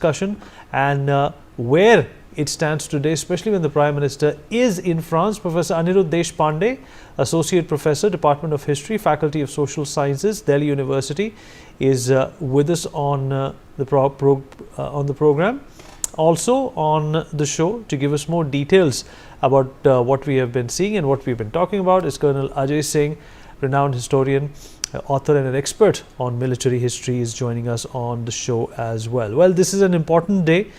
discussion and where it stands today, especially when the Prime Minister is in France. Professor Anirudh Deshpande, Associate Professor, Department of History, Faculty of Social Sciences, Delhi University, is with us on the program. Also on the show to give us more details about what we have been seeing and what we've been talking about is Colonel Ajay Singh, renowned historian, author and an expert on military history, is joining us on the show as well. Well, this is an important day.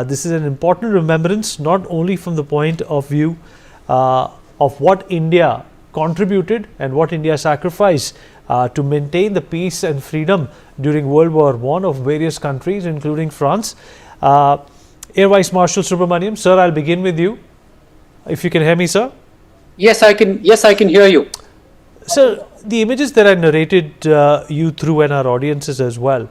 This is an important remembrance, not only from the point of view of what India contributed and what India sacrificed to maintain the peace and freedom during World War I of various countries, including France. Air Vice Marshal Subramaniam, sir, I'll begin with you. If you can hear me, sir. Yes, I can. Yes, I can hear you. Sir, the images that I narrated you through and our audiences as well,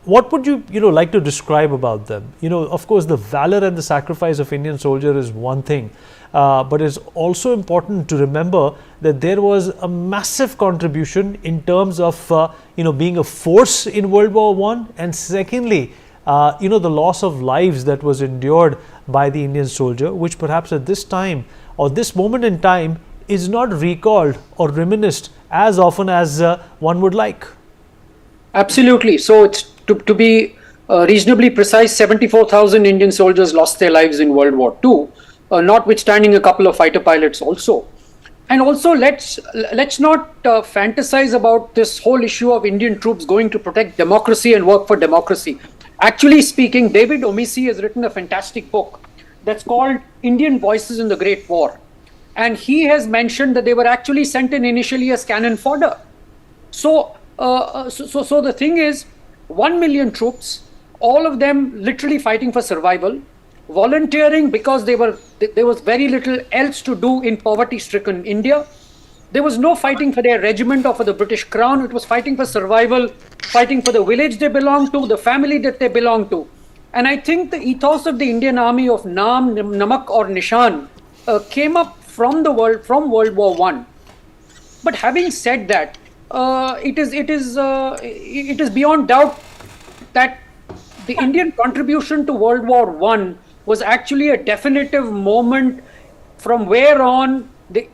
what would you like to describe about them? Of course, the valor and the sacrifice of Indian soldier is one thing, but it's also important to remember that there was a massive contribution in terms of being a force in World War I, and secondly, the loss of lives that was endured by the Indian soldier, which perhaps at this time or this moment in time is not recalled or reminisced as often as one would like. Absolutely. So it's to be reasonably precise, 74,000 Indian soldiers lost their lives in World War II, notwithstanding a couple of fighter pilots also. And also, let's not fantasize about this whole issue of Indian troops going to protect democracy and work for democracy. Actually speaking, David Omisi has written a fantastic book that's called Indian Voices in the Great War. And he has mentioned that they were actually sent in initially as cannon fodder. So the thing is, 1 million troops, all of them literally fighting for survival, volunteering because there was very little else to do in poverty-stricken India. There was no fighting for their regiment or for the British Crown. It was fighting for survival, fighting for the village they belonged to, the family that they belonged to. And I think the ethos of the Indian Army of Naam, Namak or Nishan came up from World War I. But having said that, it is beyond doubt that the Indian contribution to World War I was actually a definitive moment from where on the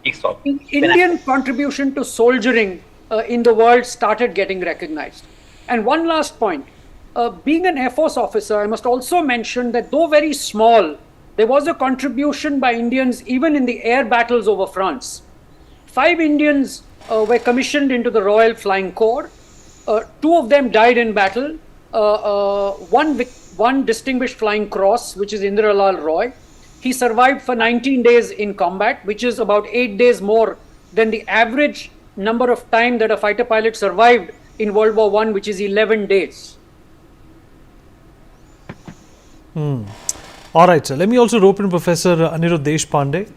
Indian contribution to soldiering in the world started getting recognized. And one last point, being an Air Force officer, I must also mention that though very small, there was a contribution by Indians even in the air battles over France. 5 Indians were commissioned into the Royal Flying Corps. 2 of them died in battle. One Distinguished Flying Cross, which is Indralal Roy. He survived for 19 days in combat, which is about 8 days more than the average number of time that a fighter pilot survived in World War I, which is 11 days. All right, sir. Let me also rope in Professor Anirudh Deshpande.